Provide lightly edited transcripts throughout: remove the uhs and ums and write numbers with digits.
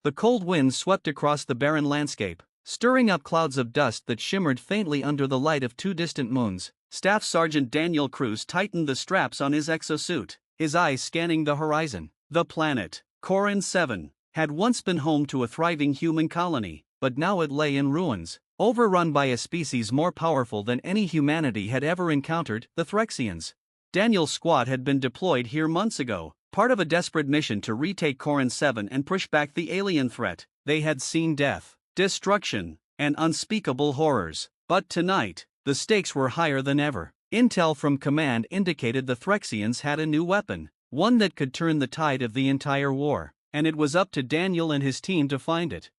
The cold wind swept across the barren landscape, stirring up clouds of dust that shimmered faintly under the light of two distant moons. Staff Sergeant Daniel Cruz tightened the straps on his exosuit, his eyes scanning the horizon. The planet, Corin 7, had once been home to a thriving human colony, but now it lay in ruins, overrun by a species more powerful than any humanity had ever encountered, the Threxians. Daniel's squad had been deployed here months ago, part of a desperate mission to retake Corin 7 and push back the alien threat. They had seen death, destruction, and unspeakable horrors, but tonight, the stakes were higher than ever. Intel from command indicated the Threxians had a new weapon, one that could turn the tide of the entire war, and it was up to Daniel and his team to find it.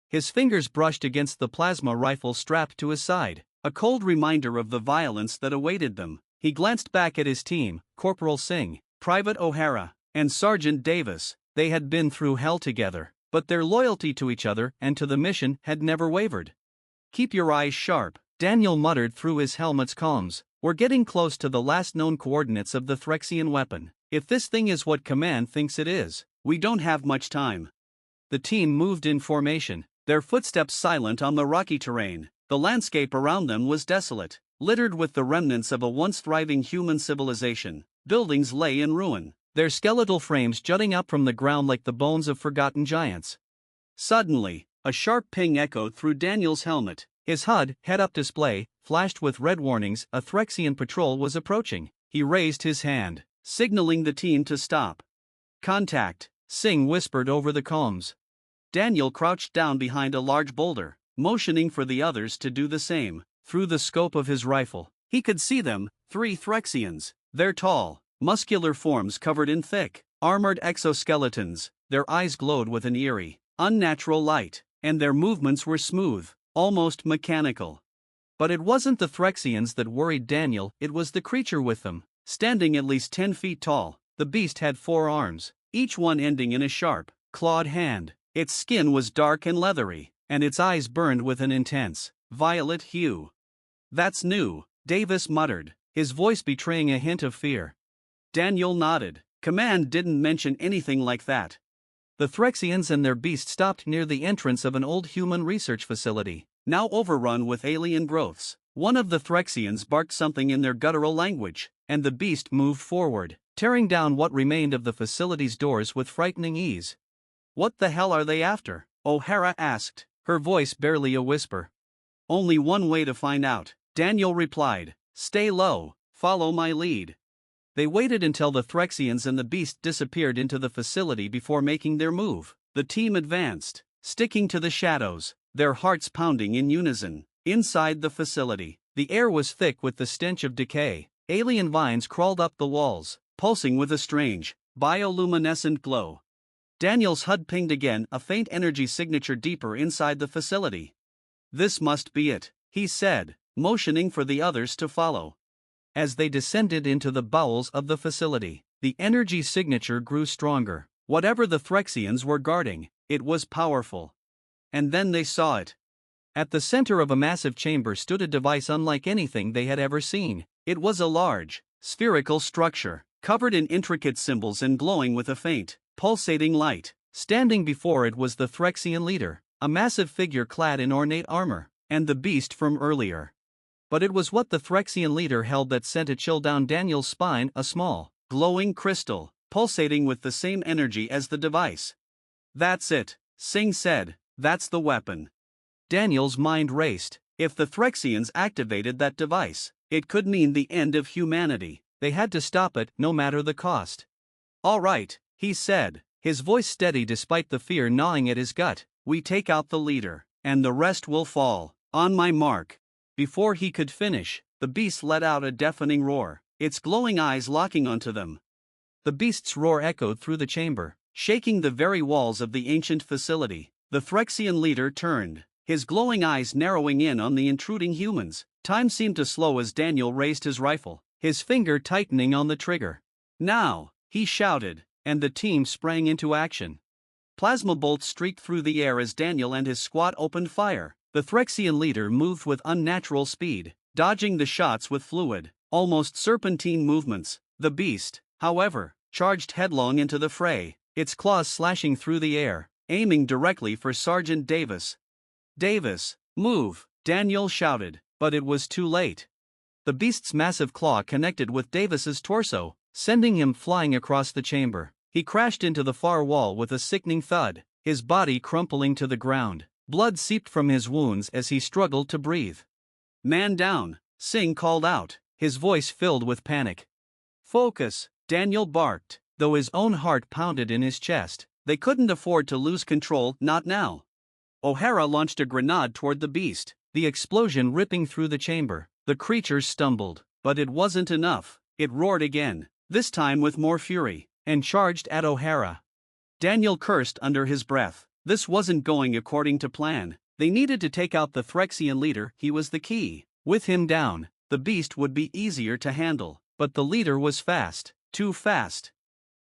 His fingers brushed against the plasma rifle strapped to his side, a cold reminder of the violence that awaited them. He glanced back at his team, Corporal Singh, Private O'Hara, and Sergeant Davis. They had been through hell together, but their loyalty to each other and to the mission had never wavered. "Keep your eyes sharp," Daniel muttered through his helmet's comms. "We're getting close to the last known coordinates of the Threxian weapon. If this thing is what command thinks it is, we don't have much time." The team moved in formation, their footsteps silent on the rocky terrain. The landscape around them was desolate, littered with the remnants of a once thriving human civilization. Buildings lay in ruin, their skeletal frames jutting up from the ground like the bones of forgotten giants. Suddenly, a sharp ping echoed through Daniel's helmet. His HUD, head-up display, flashed with red warnings. A Threxian patrol was approaching. He raised his hand, signaling the team to stop. "Contact," Singh whispered over the comms. Daniel crouched down behind a large boulder, motioning for the others to do the same. Through the scope of his rifle, he could see them, 3 Threxians. Their tall, muscular forms covered in thick, armored exoskeletons. Their eyes glowed with an eerie, unnatural light, and their movements were smooth, almost mechanical. But it wasn't the Threxians that worried Daniel, it was the creature with them. Standing at least 10 feet tall, the beast had 4 arms, each one ending in a sharp, clawed hand. Its skin was dark and leathery, and its eyes burned with an intense, violet hue. "That's new," Davis muttered, his voice betraying a hint of fear. Daniel nodded. "Command didn't mention anything like that." The Threxians and their beast stopped near the entrance of an old human research facility, now overrun with alien growths. One of the Threxians barked something in their guttural language, and the beast moved forward, tearing down what remained of the facility's doors with frightening ease. "What the hell are they after?" O'Hara asked, her voice barely a whisper. "Only one way to find out," Daniel replied. "Stay low, follow my lead." They waited until the Threxians and the beast disappeared into the facility before making their move. The team advanced, sticking to the shadows, their hearts pounding in unison. Inside the facility, the air was thick with the stench of decay. Alien vines crawled up the walls, pulsing with a strange, bioluminescent glow. Daniel's HUD pinged again, a faint energy signature deeper inside the facility. "This must be it," he said, motioning for the others to follow. As they descended into the bowels of the facility, the energy signature grew stronger. Whatever the Threxians were guarding, it was powerful. And then they saw it. At the center of a massive chamber stood a device unlike anything they had ever seen. It was a large, spherical structure, covered in intricate symbols and glowing with a faint, pulsating light. Standing before it was the Threxian leader, a massive figure clad in ornate armor, and the beast from earlier. But it was what the Threxian leader held that sent a chill down Daniel's spine, a small, glowing crystal, pulsating with the same energy as the device. "That's it," Singh said, "that's the weapon." Daniel's mind raced. If the Threxians activated that device, it could mean the end of humanity. They had to stop it, no matter the cost. "All right," he said, his voice steady despite the fear gnawing at his gut. "We take out the leader, and the rest will fall. On my mark." Before he could finish, the beast let out a deafening roar, its glowing eyes locking onto them. The beast's roar echoed through the chamber, shaking the very walls of the ancient facility. The Threxian leader turned, his glowing eyes narrowing in on the intruding humans. Time seemed to slow as Daniel raised his rifle, his finger tightening on the trigger. "Now!" he shouted, and the team sprang into action. Plasma bolts streaked through the air as Daniel and his squad opened fire. The Threxian leader moved with unnatural speed, dodging the shots with fluid, almost serpentine movements. The beast, however, charged headlong into the fray, its claws slashing through the air, aiming directly for Sergeant Davis. "Davis, move!" Daniel shouted, but it was too late. The beast's massive claw connected with Davis's torso, sending him flying across the chamber. He crashed into the far wall with a sickening thud, his body crumpling to the ground. Blood seeped from his wounds as he struggled to breathe. "Man down," Singh called out, his voice filled with panic. "Focus," Daniel barked, though his own heart pounded in his chest. They couldn't afford to lose control, not now. O'Hara launched a grenade toward the beast, the explosion ripping through the chamber. The creature stumbled, but it wasn't enough. It roared again, this time with more fury, and charged at O'Hara. Daniel cursed under his breath. This wasn't going according to plan. They needed to take out the Threxian leader, he was the key. With him down, the beast would be easier to handle, but the leader was fast, too fast.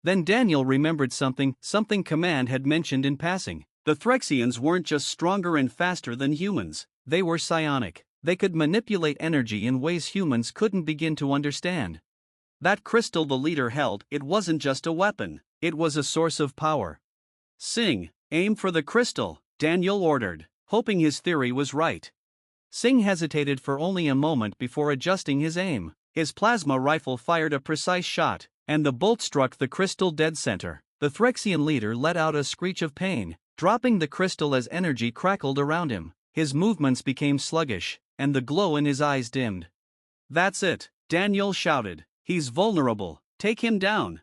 Then Daniel remembered something Command had mentioned in passing. The Threxians weren't just stronger and faster than humans, they were psionic. They could manipulate energy in ways humans couldn't begin to understand. That crystal the leader held, it wasn't just a weapon, it was a source of power. "Singh, aim for the crystal," Daniel ordered, hoping his theory was right. Singh hesitated for only a moment before adjusting his aim. His plasma rifle fired a precise shot, and the bolt struck the crystal dead center. The Threxian leader let out a screech of pain, dropping the crystal as energy crackled around him. His movements became sluggish, and the glow in his eyes dimmed. "That's it," Daniel shouted. "He's vulnerable. Take him down."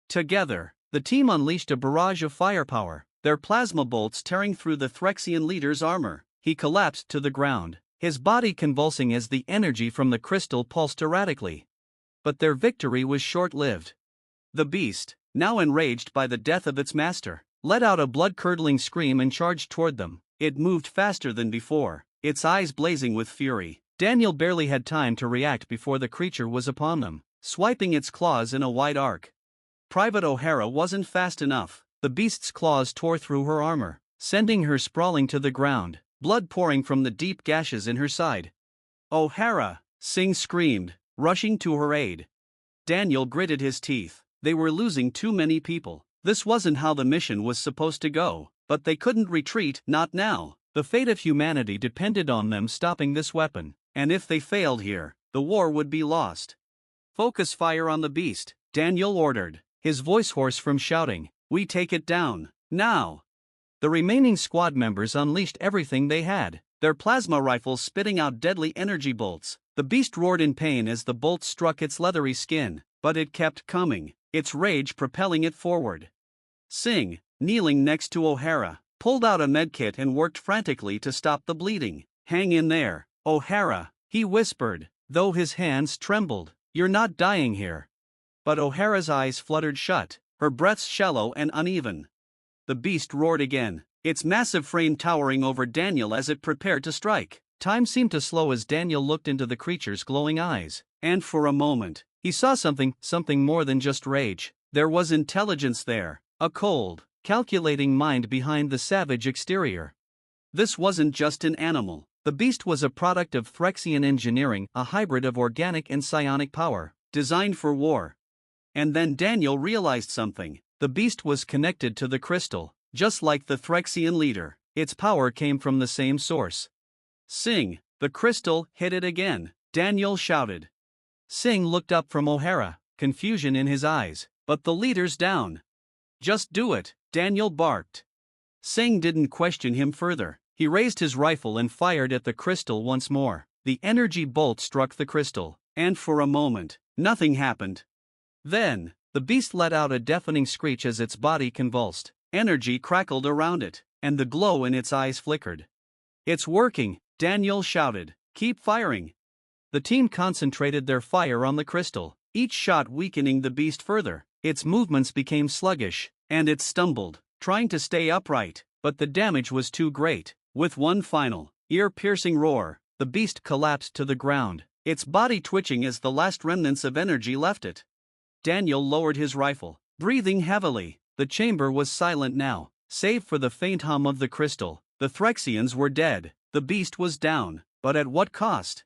Together, the team unleashed a barrage of firepower, their plasma bolts tearing through the Threxian leader's armor. He collapsed to the ground, his body convulsing as the energy from the crystal pulsed erratically. But their victory was short-lived. The beast, now enraged by the death of its master, let out a blood-curdling scream and charged toward them. It moved faster than before, its eyes blazing with fury. Daniel barely had time to react before the creature was upon them, swiping its claws in a wide arc. Private O'Hara wasn't fast enough. The beast's claws tore through her armor, sending her sprawling to the ground, blood pouring from the deep gashes in her side. "O'Hara!" Singh screamed, rushing to her aid. Daniel gritted his teeth. They were losing too many people. This wasn't how the mission was supposed to go, but they couldn't retreat, not now. The fate of humanity depended on them stopping this weapon, and if they failed here, the war would be lost. "Focus fire on the beast," Daniel ordered, his voice hoarse from shouting. "We take it down, now!" The remaining squad members unleashed everything they had, their plasma rifles spitting out deadly energy bolts. The beast roared in pain as the bolts struck its leathery skin, but it kept coming, its rage propelling it forward. Singh, kneeling next to O'Hara, pulled out a medkit and worked frantically to stop the bleeding. "Hang in there, O'Hara," he whispered, though his hands trembled. "You're not dying here." But O'Hara's eyes fluttered shut, her breaths shallow and uneven. The beast roared again, its massive frame towering over Daniel as it prepared to strike. Time seemed to slow as Daniel looked into the creature's glowing eyes, and for a moment, he saw something more than just rage. There was intelligence there, a cold, calculating mind behind the savage exterior. This wasn't just an animal. The beast was a product of Threxian engineering, a hybrid of organic and psionic power, designed for war. And then Daniel realized something. The beast was connected to the crystal, just like the Threxian leader. Its power came from the same source. "Singh, the crystal, hit it again," Daniel shouted. Singh looked up from O'Hara, confusion in his eyes. "But the leader's down." "Just do it," Daniel barked. Singh didn't question him further. He raised his rifle and fired at the crystal once more. The energy bolt struck the crystal, and for a moment, nothing happened. Then, the beast let out a deafening screech as its body convulsed. Energy crackled around it, and the glow in its eyes flickered. "It's working," Daniel shouted. "Keep firing." The team concentrated their fire on the crystal, each shot weakening the beast further. Its movements became sluggish, and it stumbled, trying to stay upright, but the damage was too great. With one final, ear-piercing roar, the beast collapsed to the ground, its body twitching as the last remnants of energy left it. Daniel lowered his rifle, breathing heavily. The chamber was silent now, save for the faint hum of the crystal. The Threxians were dead, the beast was down, but at what cost?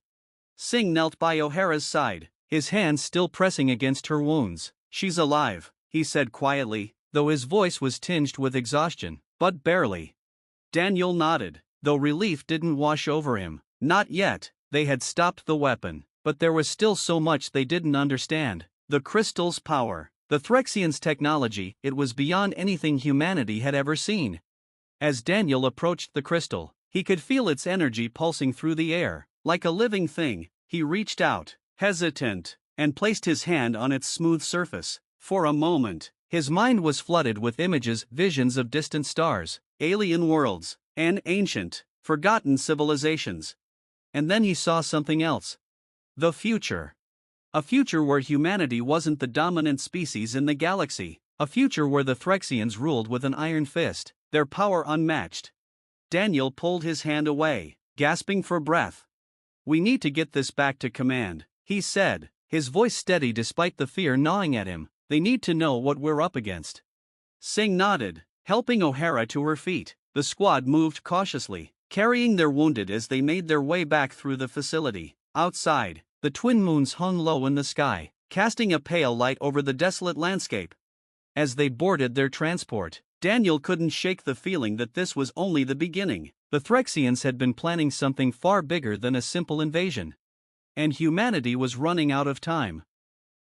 Singh knelt by O'Hara's side, his hands still pressing against her wounds. "She's alive," he said quietly, though his voice was tinged with exhaustion. But barely. Daniel nodded, though relief didn't wash over him. Not yet. They had stopped the weapon, but there was still so much they didn't understand. The crystal's power, the Threxians' technology, it was beyond anything humanity had ever seen. As Daniel approached the crystal, he could feel its energy pulsing through the air. Like a living thing, he reached out, hesitant, and placed his hand on its smooth surface. For a moment, his mind was flooded with images, visions of distant stars, alien worlds, and ancient, forgotten civilizations. And then he saw something else. The future. A future where humanity wasn't the dominant species in the galaxy. A future where the Threxians ruled with an iron fist, their power unmatched. Daniel pulled his hand away, gasping for breath. "We need to get this back to command," he said, his voice steady despite the fear gnawing at him. "They need to know what we're up against." Singh nodded, helping O'Hara to her feet. The squad moved cautiously, carrying their wounded as they made their way back through the facility. Outside, the twin moons hung low in the sky, casting a pale light over the desolate landscape. As they boarded their transport, Daniel couldn't shake the feeling that this was only the beginning. The Threxians had been planning something far bigger than a simple invasion. And humanity was running out of time.